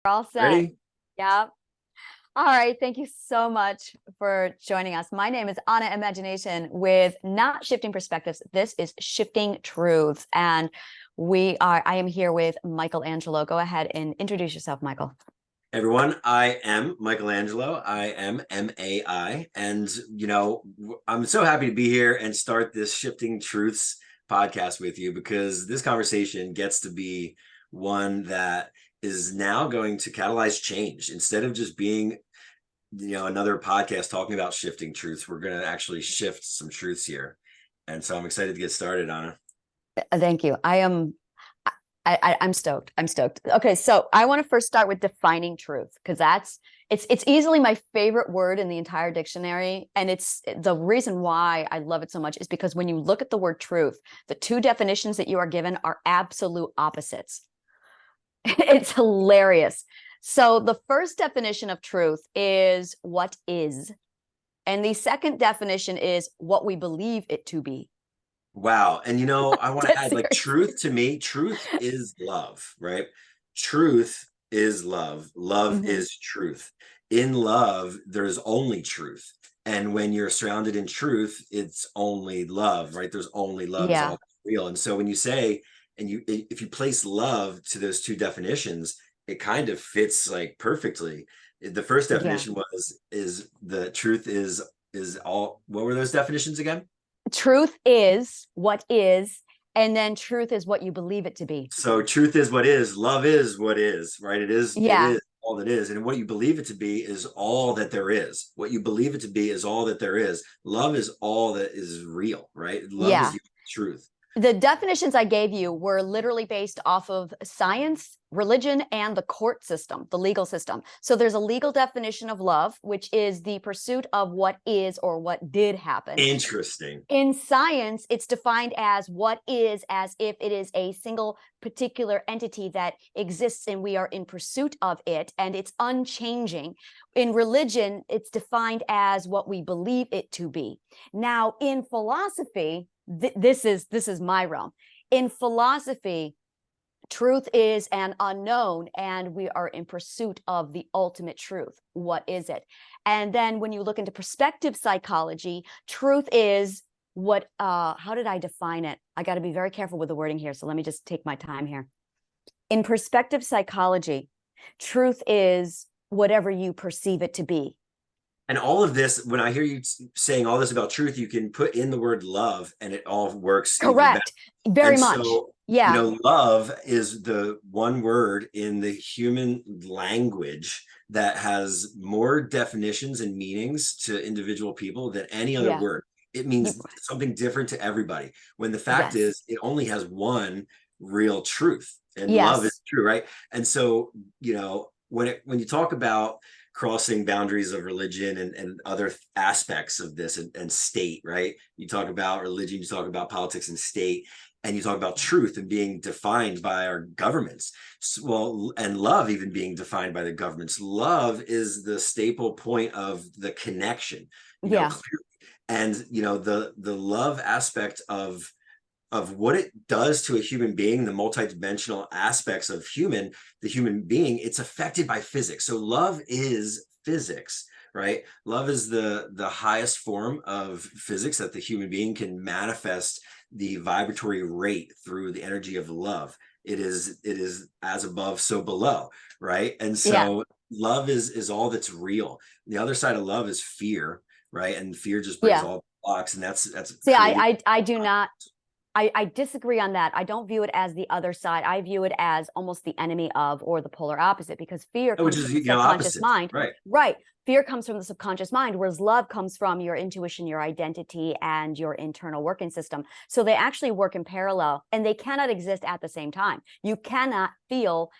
We're all set. Ready? Yeah. All right. Thank you so much for joining us. My name is Anna Imagination with not shifting perspectives. This is shifting truths. And I am here with Michael Angelo. Go ahead and introduce yourself, Michael. Everyone, I am Michael Angelo. I am MAI. And, I'm so happy to be here and start this Shifting Truths podcast with you because this conversation gets to be one that is now going to catalyze change. Instead of just being, another podcast talking about shifting truths, we're going to actually shift some truths here. And so I'm excited to get started, Anna. Thank you. I'm stoked. I'm stoked. Okay, so I want to first start with defining truth because it's easily my favorite word in the entire dictionary, and it's the reason why I love it so much is because when you look at the word truth, the two definitions that you are given are absolute opposites. It's hilarious. So the first definition of truth is what is, and the second definition is what we believe it to be. Wow. And I want to add truth to me, truth is love, right? Truth is love. Love is truth. In love, there's only truth. And when you're surrounded in truth, it's only love, right? There's only love is all real. And so when you say, if you place love to those two definitions, it kind of fits like perfectly. The first definition is the truth is all, what were those definitions again? Truth is what is, and then truth is what you believe it to be. So truth is what is, love is what is, right? It is all that is. And what you believe it to be is all that there is. What you believe it to be is all that there is. Love is all that is real, right? Love is the truth. The definitions I gave you were literally based off of science, religion, and the court system, the legal system. So there's a legal definition of love, which is the pursuit of what is or what did happen. Interesting. In science, it's defined as what is, as if it is a single particular entity that exists and we are in pursuit of it, and it's unchanging. In religion, it's defined as what we believe it to be. Now, in philosophy, this is my realm. In philosophy, truth is an unknown, and we are in pursuit of the ultimate truth. What is it? And then when you look into perspective psychology, truth is what, how did I define it? I got to be very careful with the wording here. So let me just take my time here. In perspective psychology, truth is whatever you perceive it to be. And all of this, when I hear you saying all this about truth, you can put in the word love and it all works. Correct. Very much. So, love is the one word in the human language that has more definitions and meanings to individual people than any other word. It means something different to everybody. When the fact is, it only has one real truth, and love is true, right? And so, when you talk about crossing boundaries of religion and other aspects of this and state, right? You talk about religion, you talk about politics and state, and you talk about truth and being defined by our governments. Well, and love even being defined by the governments. Love is the staple point of the connection. And the love aspect of what it does to a human being, the multidimensional aspects of the human being, it's affected by physics. So love is physics, right? Love is the highest form of physics that the human being can manifest the vibratory rate through the energy of love. It is as above, so below, right? And so love is all that's real. The other side of love is fear, right? And fear just brings all the blocks, and that's see, I do not. I disagree on that. I don't view it as the other side. I view it as almost the enemy of, or the polar opposite, because fear comes from the subconscious mind. Right. Fear comes from the subconscious mind, whereas love comes from your intuition, your identity, and your internal working system. So they actually work in parallel, and they cannot exist at the same time. You cannot feel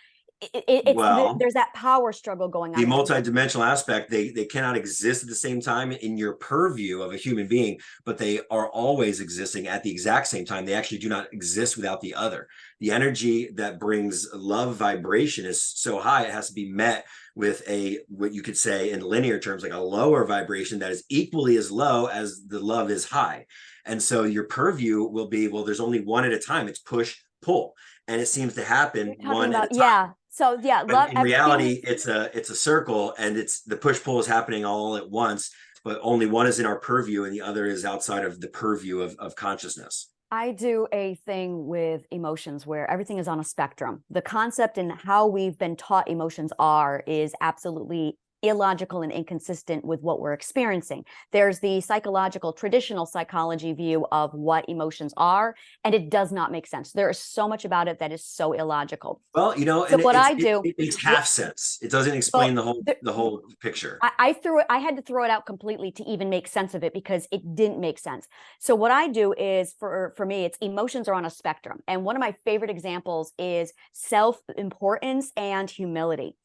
there's that power struggle going on. The multidimensional aspect, they cannot exist at the same time in your purview of a human being, but they are always existing at the exact same time. They actually do not exist without the other. The energy that brings love vibration is so high, it has to be met with what you could say in linear terms, like a lower vibration that is equally as low as the love is high. And so your purview will be, well, there's only one at a time. It's push, pull. And it seems to happen one at a time. So yeah, But in reality, humans. it's a circle, and it's the push-pull is happening all at once, but only one is in our purview and the other is outside of the purview of consciousness. I do a thing with emotions where everything is on a spectrum. The concept and how we've been taught emotions are is absolutely illogical and inconsistent with what we're experiencing. There's the psychological, traditional psychology view of what emotions are, and it does not make sense. There is so much about it that is so illogical. Well, So and what I do, it makes half sense. It doesn't explain well, the whole picture. I had to throw it out completely to even make sense of it because it didn't make sense. So what I do is for me, it's emotions are on a spectrum. And one of my favorite examples is self-importance and humility.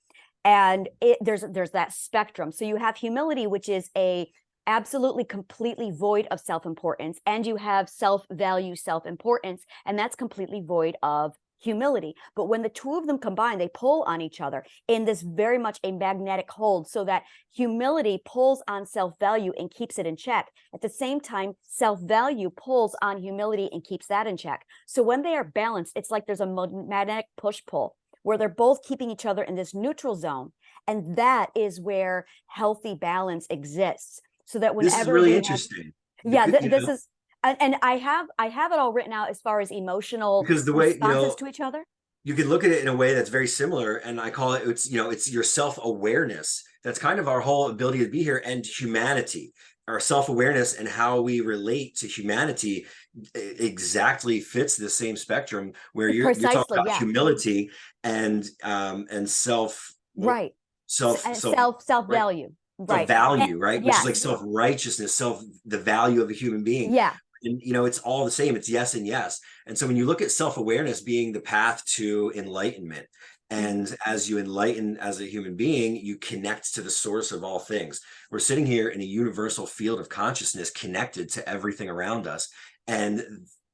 And there's that spectrum. So you have humility, which is a absolutely completely void of self-importance, and you have self-value, self-importance, and that's completely void of humility. But when the two of them combine, they pull on each other in this very much a magnetic hold, so that humility pulls on self-value and keeps it in check. At the same time, self-value pulls on humility and keeps that in check. So when they are balanced, it's like there's a magnetic push-pull where they're both keeping each other in this neutral zone. And that is where healthy balance exists. So that This is whenever really we have, interesting yeah, because, this is, and I have it all written out as far as emotional because the way, responses to each other. you could look at it in a way that's very similar, and I call it, it's your self-awareness. That's kind of our whole ability to be here, and humanity, our self-awareness and how we relate to humanity exactly fits the same spectrum where you're talking Precisely, about yeah. humility and Right. self right, Self-value. Right. And self-value, right, which is like yes. self-righteousness, the value of a human being. Yeah. And it's all the same. It's yes and yes. And so when you look at self-awareness being the path to enlightenment, and as you enlighten as a human being, you connect to the source of all things. We're sitting here in a universal field of consciousness connected to everything around us, and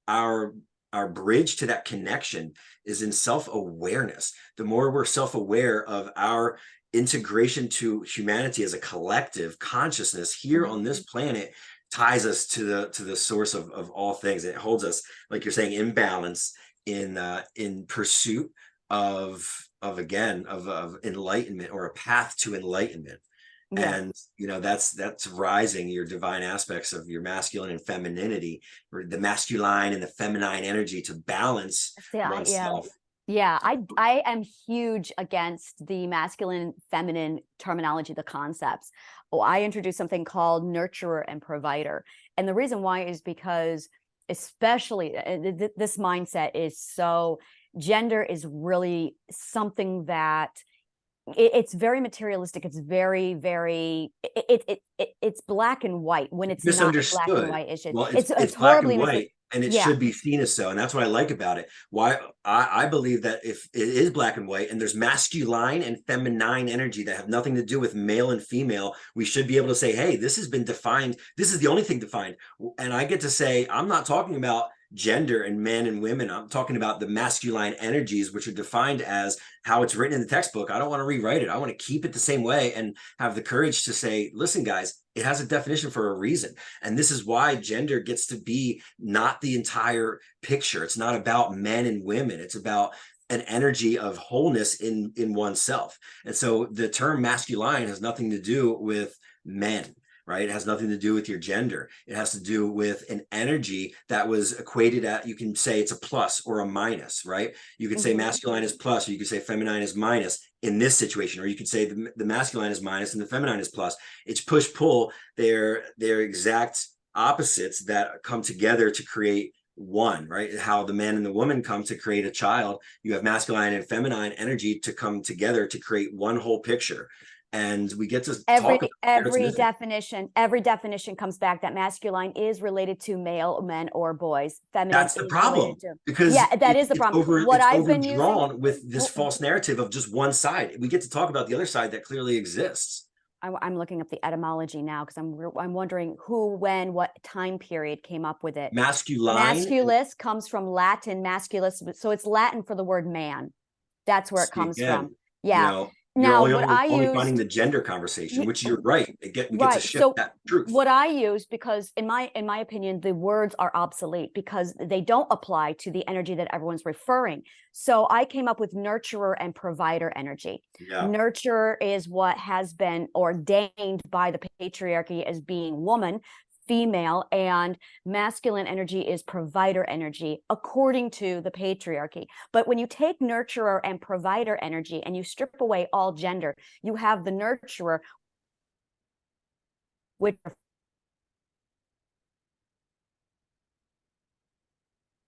our bridge to that connection is in self-awareness. The more we're self-aware of our integration to humanity as a collective consciousness here on this planet, ties us to the source of all things. It holds us, like you're saying, in balance, in pursuit of enlightenment, or a path to enlightenment. Yes. And that's rising your divine aspects of your masculine and femininity, or the masculine and the feminine energy, to balance Yeah. oneself. Yeah, I am huge against the masculine, feminine terminology, the concepts. Oh, I introduced something called nurturer and provider. And the reason why is because, especially this mindset is so, gender is really something that it's very materialistic. It's very, very, it's black and white when it's not a black and Misunderstood. white issue. Well, it's It's black and horribly white, and it yeah. should be seen as so. And that's what I like about it. Why I believe that if it is black and white, and there's masculine and feminine energy that have nothing to do with male and female, we should be able to say, hey, this has been defined. This is the only thing defined. And I get to say, I'm not talking about gender and men and women. I'm talking about the masculine energies, which are defined as how it's written in the textbook. I don't want to rewrite it. I want to keep it the same way, and have the courage to say, listen, guys, it has a definition for a reason. And this is why gender gets to be not the entire picture. It's not about men and women. It's about an energy of wholeness in oneself. And so the term masculine has nothing to do with men, right? It has nothing to do with your gender. It has to do with an energy that was equated at, you can say it's a plus or a minus, right? You could say masculine is plus, or you could say feminine is minus in this situation, or you could say the masculine is minus and the feminine is plus. It's push-pull. They're exact opposites that come together to create one, right? How the man and the woman come to create a child. You have masculine and feminine energy to come together to create one whole picture. And we get to talk about every definition comes back that masculine is related to male, men, or boys. Feminine that's the is problem, related to, because yeah, that is the problem. What it's I've been using, overdrawn with this false narrative of just one side. We get to talk about the other side that clearly exists. I'm looking up the etymology now because I'm wondering who, when, what time period came up with it. Masculine, Masculus comes from Latin masculus, so it's Latin for the word man. That's where it see comes again, from. you Yeah. know, You're Now, what I only finding used, the gender conversation, y- which you're right. We get to right. shift So that truth. what I use, because in my opinion, the words are obsolete because they don't apply to the energy that everyone's referring. So I came up with nurturer and provider energy. Yeah. Nurturer is what has been ordained by the patriarchy as being woman, female, and masculine energy is provider energy according to the patriarchy. But when you take nurturer and provider energy and you strip away all gender, you have the nurturer, which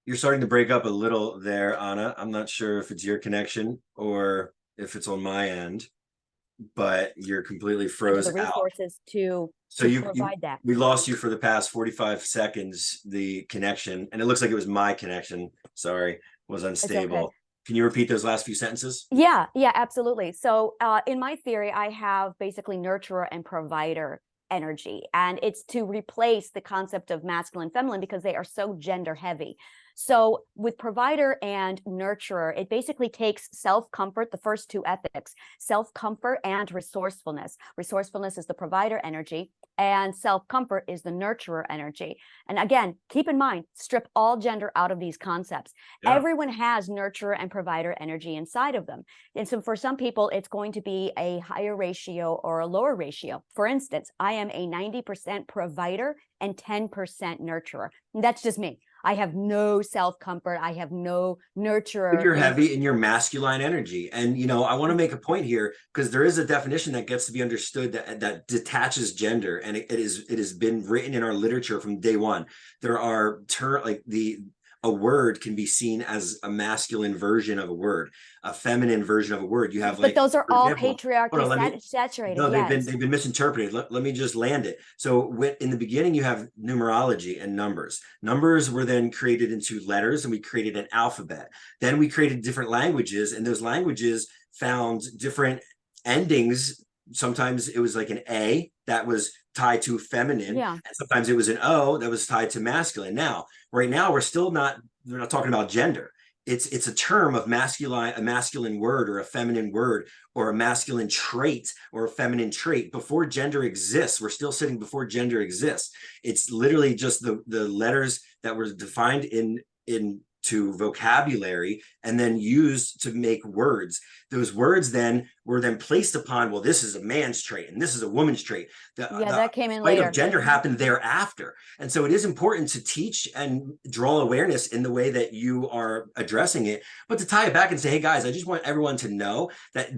You're starting to break up a little there, Anna. I'm not sure if it's your connection or if it's on my end, but you're completely the froze out. resources So to you provide that. we lost you for the past 45 seconds, the connection, and it looks like it was my connection. Sorry, was It's okay. unstable. Can you repeat those last few sentences? Yeah, absolutely. So in my theory, I have basically nurturer and provider energy, and it's to replace the concept of masculine, feminine because they are so gender heavy. So with provider and nurturer, it basically takes self-comfort, the first two ethics, self-comfort and resourcefulness. Resourcefulness is the provider energy, and self-comfort is the nurturer energy. And again, keep in mind, strip all gender out of these concepts. Yeah. Everyone has nurturer and provider energy inside of them. And so for some people, it's going to be a higher ratio or a lower ratio. For instance, I am a 90% provider and 10% nurturer. And that's just me. I have no self-comfort. I have no nurturer. You're heavy in your masculine energy. And, I want to make a point here because there is a definition that gets to be understood that detaches gender. And it has been written in our literature from day one. There are a word can be seen as a masculine version of a word, a feminine version of a word. You have But those are for all example, hold patriarchy on, saturated. no, Yes. they've been misinterpreted. Let me just land it. So in the beginning, you have numerology and numbers. Numbers were then created into letters, and we created an alphabet. Then we created different languages, and those languages found different endings. Sometimes it was like an A that was tied to feminine, Yeah. and sometimes it was an O that was tied to masculine. Now, right now, we're not talking about gender. It's a term of a masculine word or a feminine word or a masculine trait or a feminine trait before gender exists. We're still sitting before gender exists. It's literally just the letters that were defined into vocabulary and then used to make words. Those words then were then placed upon, well, this is a man's trait and this is a woman's trait. That came in Fight later. of gender happened thereafter. And so it is important to teach and draw awareness in the way that you are addressing it, but to tie it back and say, hey guys, I just want everyone to know that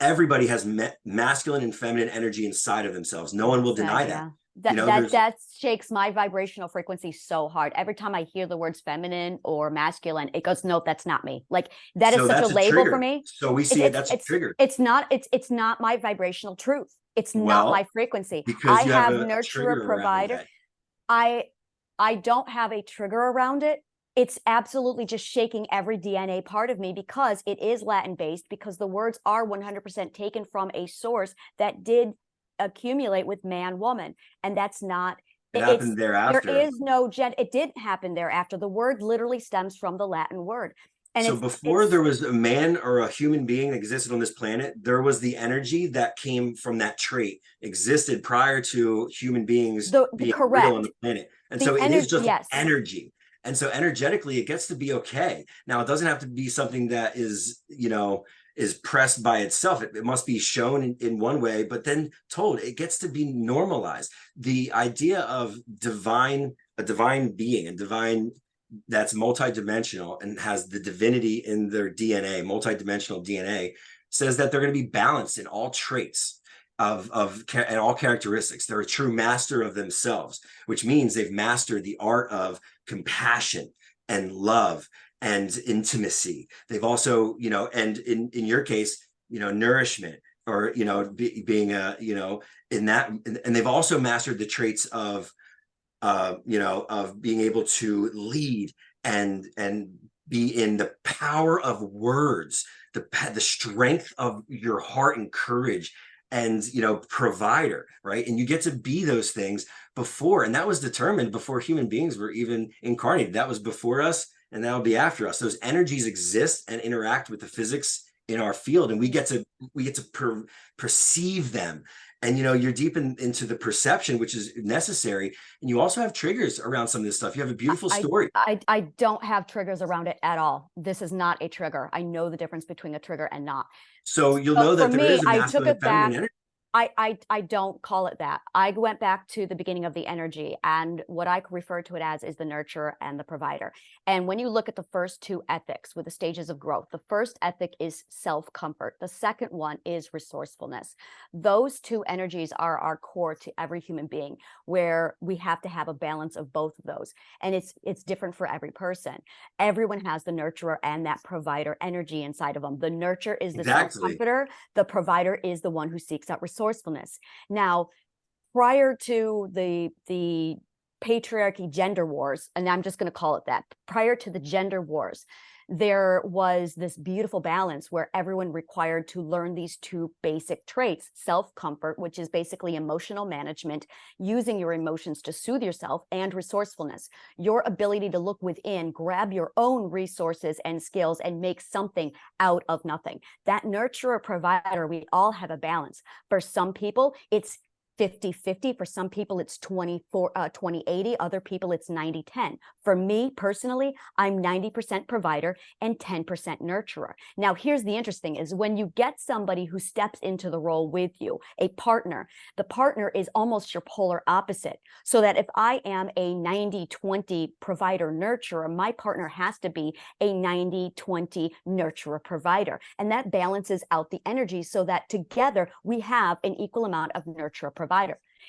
everybody has masculine and feminine energy inside of themselves. No one will deny that. Yeah. That shakes my vibrational frequency so hard. Every time I hear the words feminine or masculine, it goes, nope, that's not me. Like that is such a label for me. So we see that's a trigger. It's not my vibrational truth. It's not my frequency. Because you have a nurturer, provider. I don't have a trigger around it. It's absolutely just shaking every DNA part of me because it is Latin based, because the words are 100% taken from a source that did accumulate with man, woman. And that's not, it happened thereafter. There is no it didn't happen thereafter. The word literally stems from the Latin word. And so before there was a man or a human being that existed on this planet, there was the energy that came from that trait existed prior to human beings being real on the planet. And so it is just energy. And so energetically, it gets to be okay. Now, it doesn't have to be something that is, is pressed by itself. It must be shown in one way, but then told. It gets to be normalized. The idea of a divine being, and divine that's multidimensional and has the divinity in their DNA, multidimensional DNA, says that they're going to be balanced in all traits and all characteristics. They're a true master of themselves, which means they've mastered the art of compassion and love and intimacy. They've also, and in your case, nourishment, or being in that, and they've also mastered the traits of of being able to lead and be in the power of words, the strength of your heart and courage, and provider, right? And you get to be those things before, and that was determined before human beings were even incarnated. That was before us, and that'll be after us. Those energies exist and interact with the physics in our field, and we get to perceive them. And you're deep into the perception, which is necessary. And you also have triggers around some of this stuff. You have a beautiful story. I don't have triggers around it at all. This is not a trigger. I know the difference between a trigger and not. So you'll know that there is a masculine and feminine energy. I don't call it that. I went back to the beginning of the energy, and what I refer to it as is the nurturer and the provider. And when you look at the first two ethics with the stages of growth, the first ethic is self-comfort. The second one is resourcefulness. Those two energies are our core to every human being, where we have to have a balance of both of those. And it's different for every person. Everyone has the nurturer and that provider energy inside of them. The nurture is the self-comforter. The provider is the one who seeks out resourcefulness. Now, prior to the patriarchy gender wars, and I'm just going to call it that, prior to the gender wars, there was this beautiful balance where everyone required to learn these two basic traits: self-comfort, which is basically emotional management, using your emotions to soothe yourself, and resourcefulness, your ability to look within, grab your own resources and skills, and make something out of nothing. That nurturer provider, we all have a balance. For some people, it's 50-50. For some people, it's 20-80. Other people, it's 90-10. For me personally, I'm 90% provider and 10% nurturer. Now, here's the interesting is when you get somebody who steps into the role with you, a partner, the partner is almost your polar opposite. So that if I am a 90-20 provider nurturer, my partner has to be a 90-20 nurturer provider. And that balances out the energy so that together we have an equal amount of nurturer provider.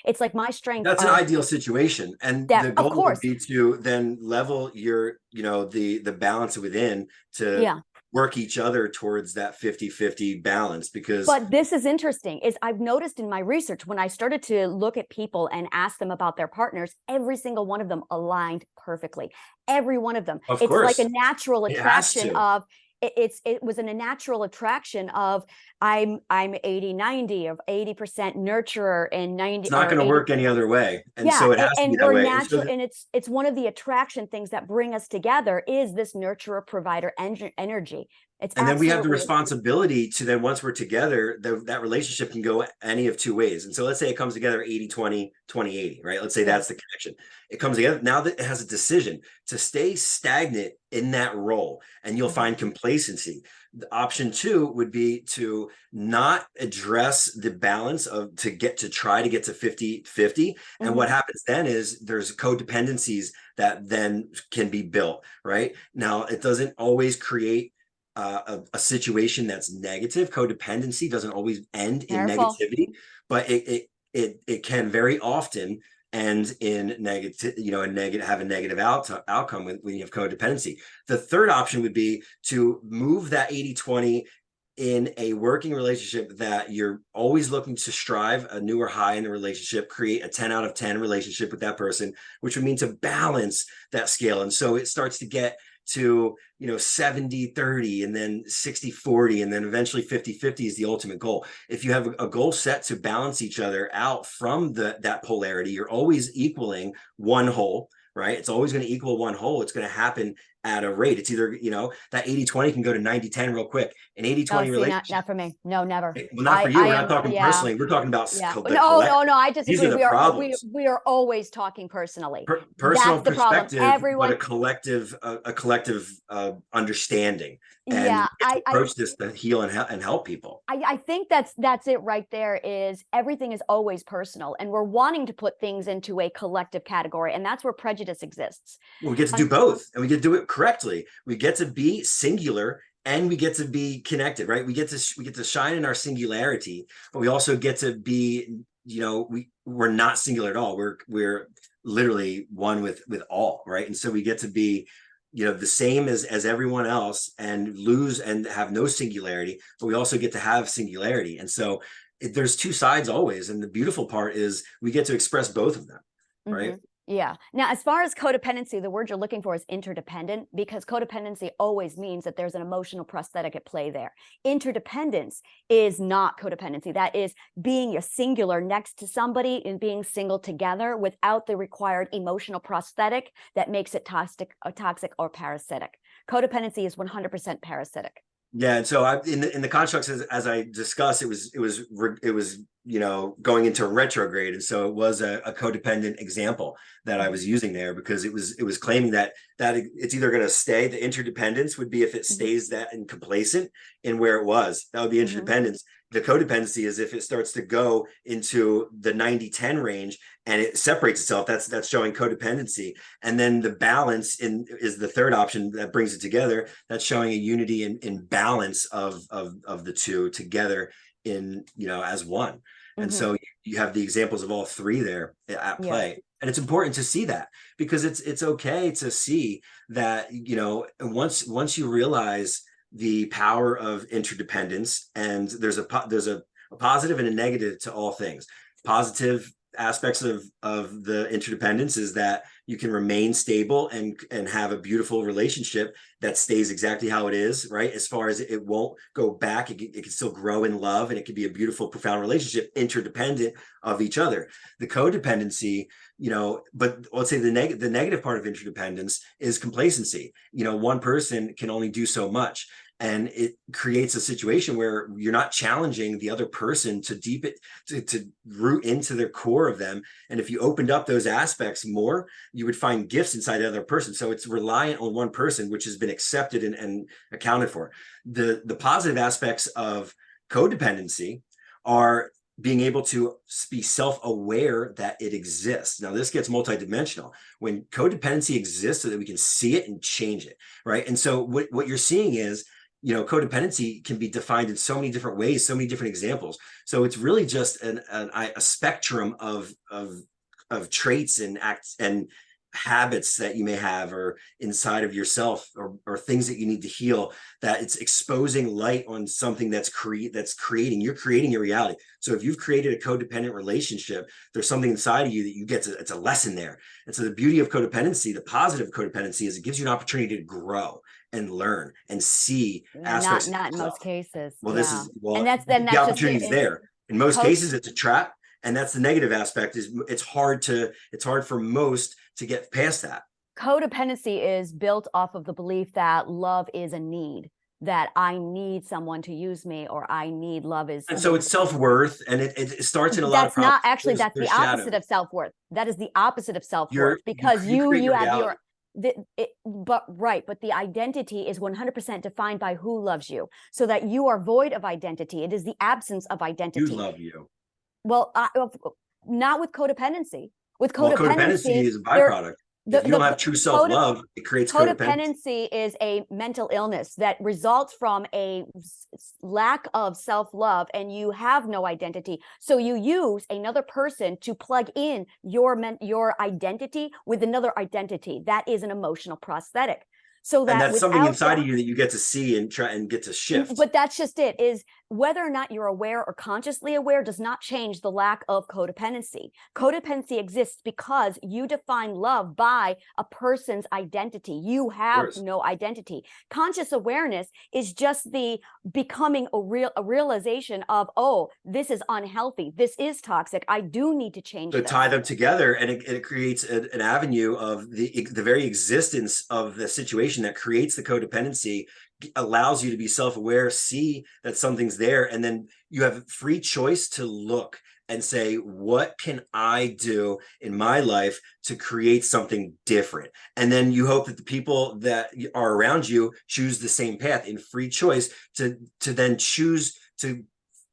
It's like my strength. That's an ideal situation, and the goal would be to then level your, the balance within to work each other towards that 50-50 balance. But this is interesting, is I've noticed in my research, when I started to look at people and ask them about their partners, every single one of them aligned perfectly. Every one of them. Of it's course. like a natural attraction of. It was a natural attraction of I'm 80-90, of 80% nurturer and 90. It's not going to work any other way, and so it has to be that way. Natural, and it's one of the attraction things that bring us together is this nurturer provider energy. And then we have the responsibility to then, once we're together, that relationship can go any of two ways. And so let's say it comes together 80-20, 20-80, right? Let's say that's the connection. It comes together. Now that it has a decision to stay stagnant in that role, and you'll find complacency. The option two would be to not address the balance of try to get to 50-50. And what happens then is there's codependencies that then can be built, right? Now, it doesn't always create a situation that's negative. Codependency doesn't always end in negativity, but it can very often end in negative, have a negative outcome when you have codependency. The third option would be to move that 80-20 in a working relationship, that you're always looking to strive a newer high in the relationship, create a 10 out of 10 relationship with that person, which would mean to balance that scale. And so it starts to get to 70-30, and then 60-40, and then eventually 50-50 is the ultimate goal. If you have a goal set to balance each other out from that polarity, you're always equaling one whole, right? It's always going to equal one whole. It's going to happen at a rate. It's either, that 80-20 can go to 90-10 real quick. An 80-20 relationship. Not for me. No, never. Well, not for you. We're not talking personally. We're talking about no. I just these are the problems. We are always talking personally. Personal That's the perspective, problem. but a collective understanding. And approach this to heal and help people. I think that's it right there. Is everything is always personal, and we're wanting to put things into a collective category, and that's where prejudice exists. Well, we get to do both, and we get to do it correctly. We get to be singular, and we get to be connected, right? We get to shine in our singularity, but we also get to be, we're not singular at all. We're literally one with all, right? And so we get to be the same as everyone else, and lose and have no singularity, but we also get to have singularity. And so there's two sides always, and the beautiful part is we get to express both of them, right? Yeah. Now, as far as codependency, the word you're looking for is interdependent, because codependency always means that there's an emotional prosthetic at play there. Interdependence is not codependency. That is being a singular next to somebody and being single together without the required emotional prosthetic that makes it toxic or parasitic. Codependency is 100% parasitic. Yeah, and so in the constructs as I discussed, it was going into retrograde, and so it was a codependent example that I was using there, because it was claiming that it's either going to stay. The interdependence would be if it stays that and complacent in where it was. That would be interdependence. The codependency is if it starts to go into the 90-10 range and it separates itself. That's showing codependency. And then the balance is the third option that brings it together. That's showing a unity in balance of the two together as one. And so you have the examples of all three there at play. And it's important to see that, because it's okay to see that, once you realize the power of interdependence, and there's a positive and a negative to all things. Positive aspects of the interdependence is that you can remain stable and have a beautiful relationship that stays exactly how it is, right? As far as it won't go back, it can still grow in love, and it can be a beautiful, profound relationship, interdependent of each other. The codependency, but let's say the negative part of interdependence is complacency. One person can only do so much. And it creates a situation where you're not challenging the other person to to root into their core of them. And if you opened up those aspects more, you would find gifts inside the other person. So it's reliant on one person, which has been accepted and accounted for. The positive aspects of codependency are being able to be self-aware that it exists. Now, this gets multidimensional when codependency exists, so that we can see it and change it, right? And so what you're seeing is, codependency can be defined in so many different ways, so many different examples. So it's really just a spectrum of traits and acts and habits that you may have, or inside of yourself, or things that you need to heal, that it's exposing light on something you're creating your reality. So if you've created a codependent relationship, there's something inside of you that you get to, it's a lesson there. And so the beauty of codependency, the positive of codependency, is it gives you an opportunity to grow and learn and see aspects. Not in most cases. Well, and that's the opportunity is there. In most cases, it's a trap. And that's the negative aspect, is it's hard for most to get past that. Codependency is built off of the belief that love is a need, that I need someone to use me, or I need love is. And so it's self-worth, and it starts in a lot of problems. That's not actually, that's the opposite of self-worth. That is the opposite of self-worth, because you have your but the identity is 100% defined by who loves you, so that you are void of identity. It is the absence of identity. You love you. Well, not with codependency. With codependency is a byproduct. If you don't have true self-love, it creates codependency. Is a mental illness that results from a lack of self-love, and you have no identity. So you use another person to plug in your identity with another identity. That is an emotional prosthetic. So that, and that's something inside of you that you get to see and try and get to shift. But that's just it, is whether or not you're aware or consciously aware does not change the lack of codependency. Codependency exists because you define love by a person's identity. You have no identity. Conscious awareness is just the becoming a realization of, oh, this is unhealthy. This is toxic. I do need to change this. Tie them together, and it creates an avenue of the very existence of the situation that creates the codependency, allows you to be self-aware, see that something's there, and then you have free choice to look and say, what can I do in my life to create something different? And then you hope that the people that are around you choose the same path in free choice to then choose to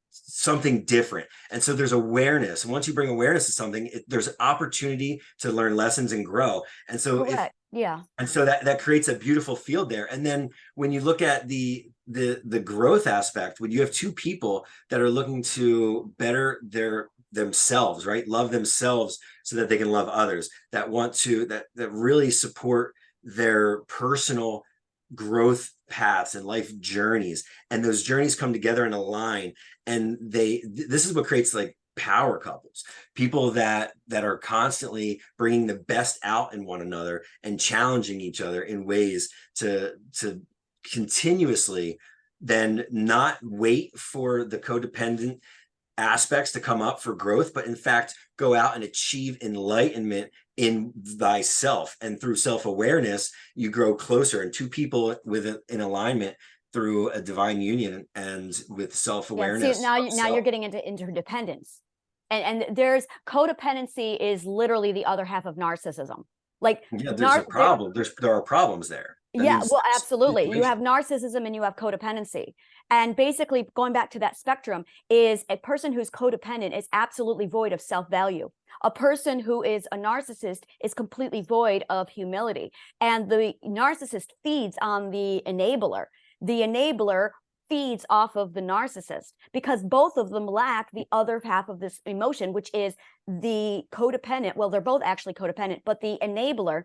something different. And so there's awareness. And once you bring awareness to something, there's opportunity to learn lessons and grow. And so and so that creates a beautiful field there. And then when you look at the growth aspect, when you have two people that are looking to better themselves, right? Love themselves so that they can love others, that want to, that really support their personal growth paths and life journeys, and those journeys come together and align, and this is what creates like power couples, people that are constantly bringing the best out in one another and challenging each other in ways to continuously then not wait for the codependent aspects to come up for growth, but in fact go out and achieve enlightenment in thyself. And through self-awareness, you grow closer, and two people in alignment through a divine union and with Yeah, see, self-awareness now of you're self. getting into interdependence. And there's codependency is literally the other half of narcissism. Like Yeah, there's a problem. There are problems there. That yeah, means well, there's absolutely. You have situation. narcissism and you have codependency. And basically, going back to that spectrum, is a person who's codependent is absolutely void of self-value. A person who is a narcissist is completely void of humility. And the narcissist feeds on the enabler. The enabler feeds off of the narcissist because both of them lack the other half of this emotion, which is the codependent. Well, they're both actually codependent, but the enabler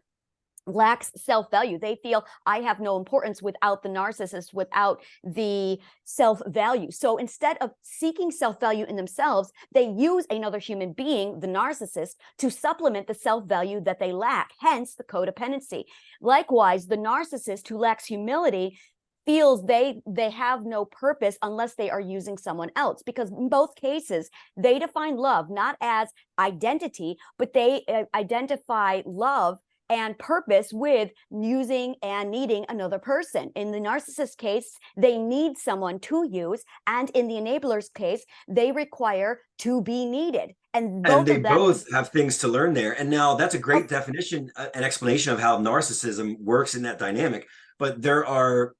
lacks self-value. They feel I have no importance without the narcissist, without the self-value. So instead of seeking self-value in themselves, they use another human being, the narcissist, to supplement the self-value that they lack, hence the codependency. Likewise, the narcissist who lacks humility feels they have no purpose unless they are using someone else, because in both cases they define love not as identity, but they identify love and purpose with using and needing another person. In the narcissist case, they need someone to use, and in the enabler's case, they require to be needed. And And both they of them, both have things to learn there. And now that's a great definition, an explanation of how narcissism works in that dynamic. But there are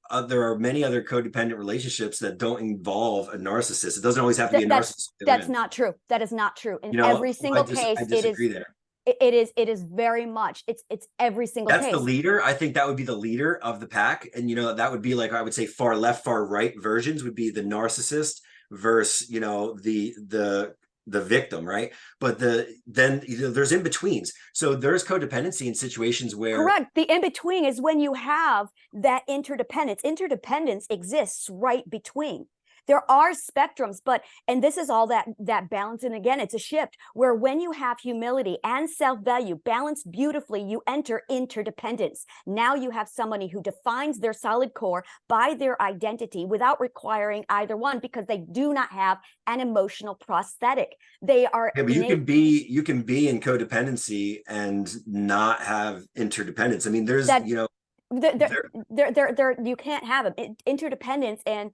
many other codependent relationships that don't involve a narcissist. It doesn't always have to be a narcissist they're that's in. not true. That is not true. In You know, every single case, I disagree there. it is very much, it's every single That's the case. leader. I think that would be the leader of the pack. And, you know, that would be like, I would say far left, far right versions would be the narcissist versus, you know, the victim, right? But then you know, there's in betweens. So there's codependency in situations where Correct. The in between is when you have that interdependence. Interdependence exists right between. There are spectrums, but and this is all that balance. And again, it's a shift where when you have humility and self-value balanced beautifully, you enter interdependence. Now you have somebody who defines their solid core by their identity without requiring either one, because they do not have an emotional prosthetic. They are yeah, but you can be in codependency and not have interdependence. I mean, there's that you know you can't have them. Interdependence and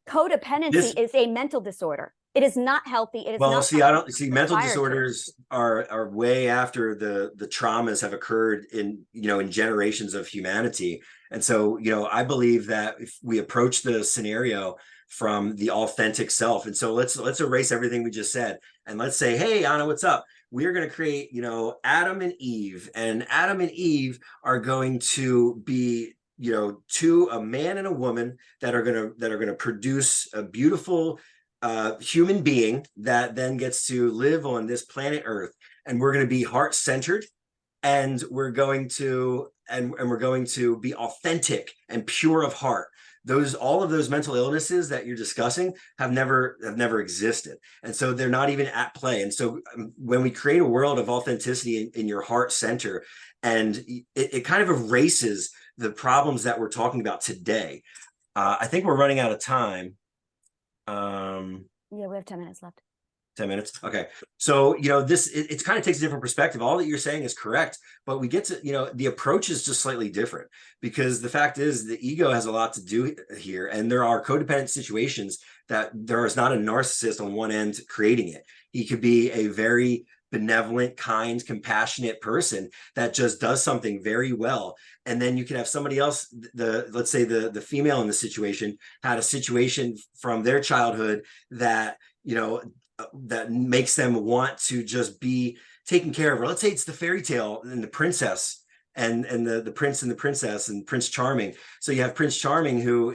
codependency this is a mental disorder. It is not healthy. It is well, not see, I something don't see mental required to. disorders are way after the traumas have occurred in, you know, in generations of humanity. And so, you know, I believe that if we approach the scenario from the authentic self, and so let's erase everything we just said, and let's say, hey, Anna, what's up? We are going to create, you know, Adam and Eve are going to be, you know, a man and a woman that are going to produce a beautiful human being that then gets to live on this planet Earth, and we're going to be heart-centered, and we're going to be authentic and pure of heart. All of those mental illnesses that you're discussing have never existed, and so they're not even at play. And so when we create a world of authenticity in your heart center, and it kind of erases the problems that we're talking about today. I think we're running out of time. Yeah, we have 10 minutes left. 10 minutes. Okay. So, you know, it kind of takes a different perspective. All that you're saying is correct, but we get to, you know, the approach is just slightly different, because the fact is the ego has a lot to do here. And there are codependent situations that there is not a narcissist on one end creating it. He could be a very benevolent, kind, compassionate person that just does something very well. And then you can have somebody else, let's say the female in the situation had a situation from their childhood that, you know, that makes them want to just be taken care of. Or let's say it's the fairy tale and the princess and the prince and the princess and Prince Charming. So you have Prince Charming who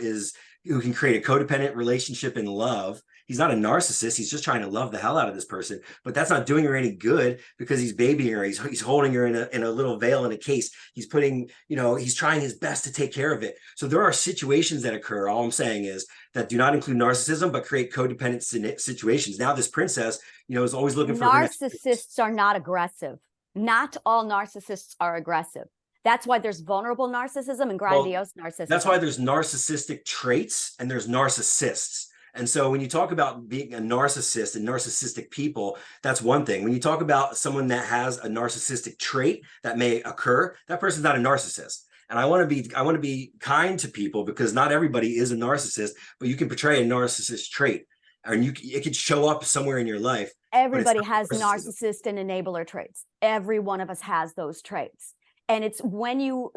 can create a codependent relationship in love. He's not a narcissist. He's just trying to love the hell out of this person, but that's not doing her any good, because he's babying her. He's holding her in a little veil in a case. He's putting, you know, he's trying his best to take care of it. So there are situations that occur. All I'm saying is that do not include narcissism, but create codependent situations. Now this princess, you know, is always looking for narcissists are not aggressive. Not all narcissists are aggressive. That's why there's vulnerable narcissism and grandiose narcissism. That's why there's narcissistic traits and there's narcissists. And so when you talk about being a narcissist and narcissistic people, that's one thing. When you talk about someone that has a narcissistic trait that may occur, that person's not a narcissist. And I want to be kind to people, because not everybody is a narcissist, but you can portray a narcissist trait, and it could show up somewhere in your life. Everybody has narcissist and enabler traits. Every one of us has those traits. And it's when you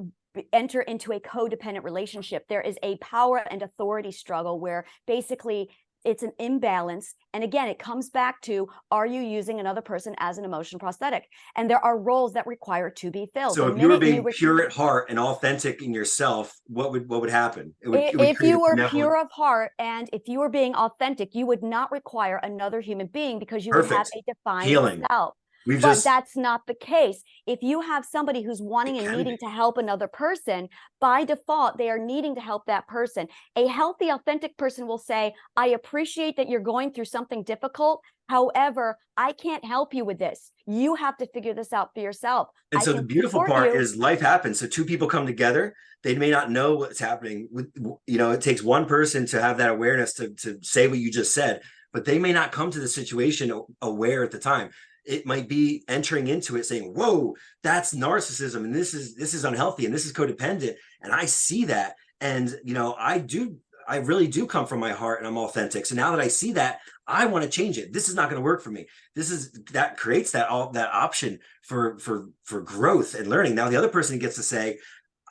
enter into a codependent relationship, there is a power and authority struggle where basically it's an imbalance. And again, it comes back to, are you using another person as an emotional prosthetic? And there are roles that require to be filled. So if you were being pure at heart and authentic in yourself, what would happen? If you were pure of heart and if you were being authentic, you would not require another human being, because you would have a defined self. But that's not the case. If you have somebody who's wanting and needing to help another person, by default, they are needing to help that person. A healthy, authentic person will say, I appreciate that you're going through something difficult. However, I can't help you with this. You have to figure this out for yourself. And so the beautiful part is life happens. So two people come together. They may not know what's happening. It takes one person to have that awareness to say what you just said, but they may not come to the situation aware at the time. It might be entering into it saying, whoa, that's narcissism, and this is unhealthy, and this is codependent, and I see that. And I really do come from my heart, and I'm authentic. So now that I see that, I want to change it. This is not going to work for me. That creates that option for growth and learning. Now the other person gets to say,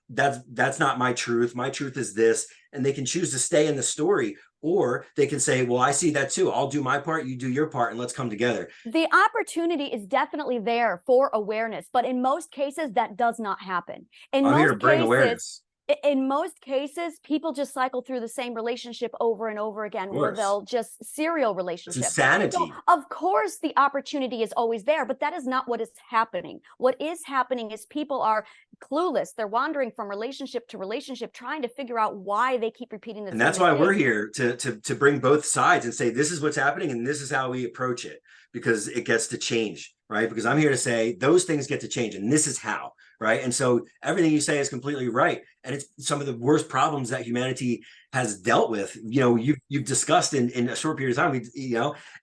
that's not my truth. My truth is this, and they can choose to stay in the story, or they can say, well, I see that too. I'll do my part, you do your part, and let's come together. The opportunity is definitely there for awareness, but in most cases that does not happen. I'm here to bring awareness. In most cases, people just cycle through the same relationship over and over again, where they'll just serial relationships. It's insanity. So, of course, the opportunity is always there, but that is not what is happening. What is happening is people are clueless. They're wandering from relationship to relationship, trying to figure out why they keep repeating the same thing. And that's why we're here to bring both sides and say, this is what's happening, and this is how we approach it, because it gets to change, right? Because I'm here to say those things get to change, and this is how. Right. And so everything you say is completely right. And it's some of the worst problems that humanity has dealt with. You've discussed in a short period of time,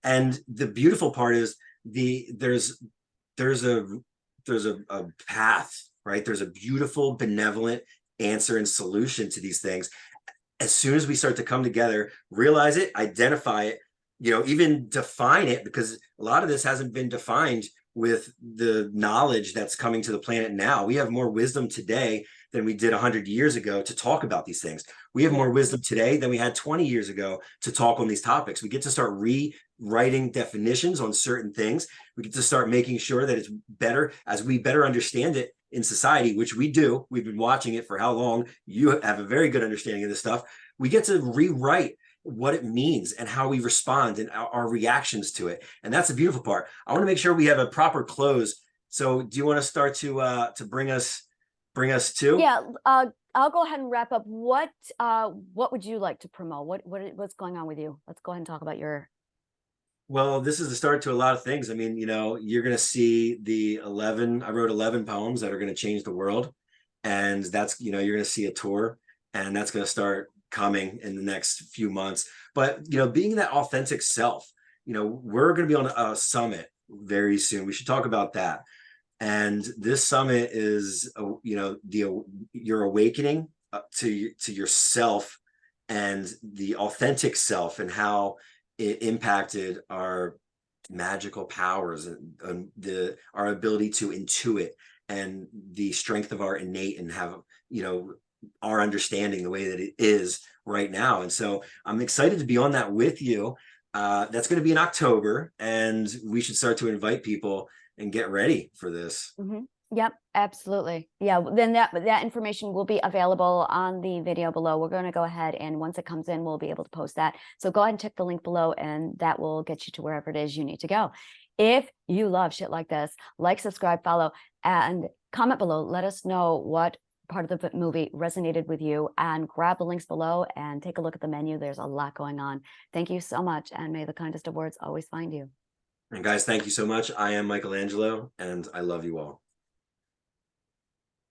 and the beautiful part is there's a path, right? There's a beautiful, benevolent answer and solution to these things. As soon as we start to come together, realize it, identify it, even define it, because a lot of this hasn't been defined with the knowledge that's coming to the planet now. We have more wisdom today than we did 100 years ago to talk about these things. We have more wisdom today than we had 20 years ago to talk on these topics. We get to start rewriting definitions on certain things. We get to start making sure that it's better as we better understand it in society, which we do. We've been watching it for how long? You have a very good understanding of this stuff. We get to rewrite what it means and how we respond and our reactions to it. And that's the beautiful part. I want to make sure we have a proper close. So do you want to start to bring us to? Yeah, I'll go ahead and wrap up. What would you like to promote? What's going on with you? Let's go ahead and talk about your. Well, this is the start to a lot of things. I mean, you're going to see I wrote 11 poems that are going to change the world. And that's, you're going to see a tour, and that's going to start coming in the next few months. But being that authentic self, we're going to be on a summit very soon. We should talk about that. And this summit is your awakening to yourself and the authentic self, and how it impacted our magical powers and our ability to intuit, and the strength of our innate, and have our understanding the way that it is right now. And so I'm excited to be on that with you. That's going to be in October, and we should start to invite people and get ready for this. Mm-hmm. Yep, absolutely. Yeah, then that information will be available on the video below. We're going to go ahead, and once it comes in, we'll be able to post that. So go ahead and check the link below, and that will get you to wherever it is you need to go. If you love shit like this, like, subscribe, follow, and comment below. Let us know what part of the movie resonated with you, and grab the links below and take a look at the menu. There's a lot going on. Thank you so much, and may the kindest of words always find you. And guys, thank you so much. I am Michael Angelo, and I love you all.